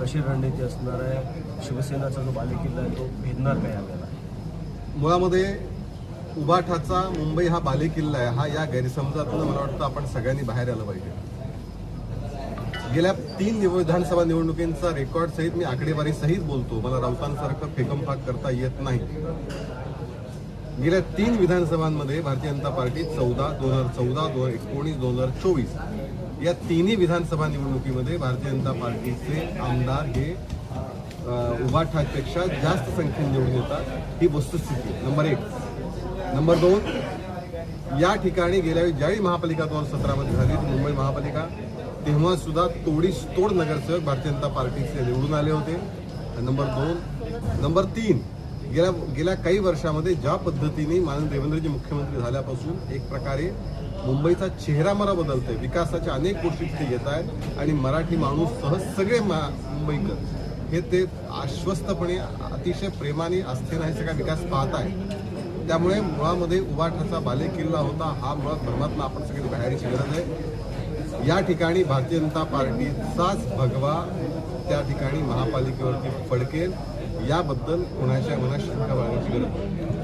कशी रणनीती असणार आहे? शिवसेनाचा जो बालेकिल्ला आहे तो भेदणार काय यावेळेला? मुळामध्ये उभाठाचा मुंबई हा बालेकिल्ला आहे, हा या गैरसमजातून मला वाटतं आपण सगळ्यांनी बाहेर आलं पाहिजे. गेल्या 3 विधानसभा निवडणुकींचा रेकॉर्ड सहित मी आकडेवारी सहित बोलतो. मला राऊतांसारखं फेकमफाक करता येत नाही. गेल्या 3 विधानसभांमध्ये भारतीय जनता पार्टी 14, 2014, 2019, 2024 या तिन्ही विधानसभा निवडणुकीमध्ये भारतीय जनता पार्टीचे आमदार हे उभाठापेक्षा जास्त संख्येने निवडून येतात. ही वस्तुस्थिती नंबर 1. नंबर 2, या ठिकाणी गेल्यावेळी ज्यावेळी महापालिका 2017 मध्ये झाली मुंबई महापालिका, तेव्हा सुद्धा तोड नगरसेवक भारतीय जनता पार्टीचे निवडून आले होते. नंबर 2. नंबर 3, गेल्या काही वर्षामध्ये ज्या पद्धतीने माननीय देवेंद्रजी मुख्यमंत्री झाल्यापासून एक प्रकारे मुंबईचा चेहरा मला बदलतोय. विकासाच्या अनेक गोष्टी तिथे येत आहेत आणि मराठी माणूस सहज सगळे मुंबईकर हे ते आश्वस्तपणे अतिशय प्रेमाने आस्थेने हे सगळा विकास पाहत आहे. त्यामुळे मुळामध्ये उभाठाचा बालेकिल्ला होता हा मुळात भ्रमातून आपण सगळी बाहेरची गरज आहे. या ठिकाणी भारतीय जनता पार्टीचाच भगवा त्या ठिकाणी महापालिकेवरती फडकेल याबद्दल कोणाच्या मनात शंका बाळगण्याची गरज नाही.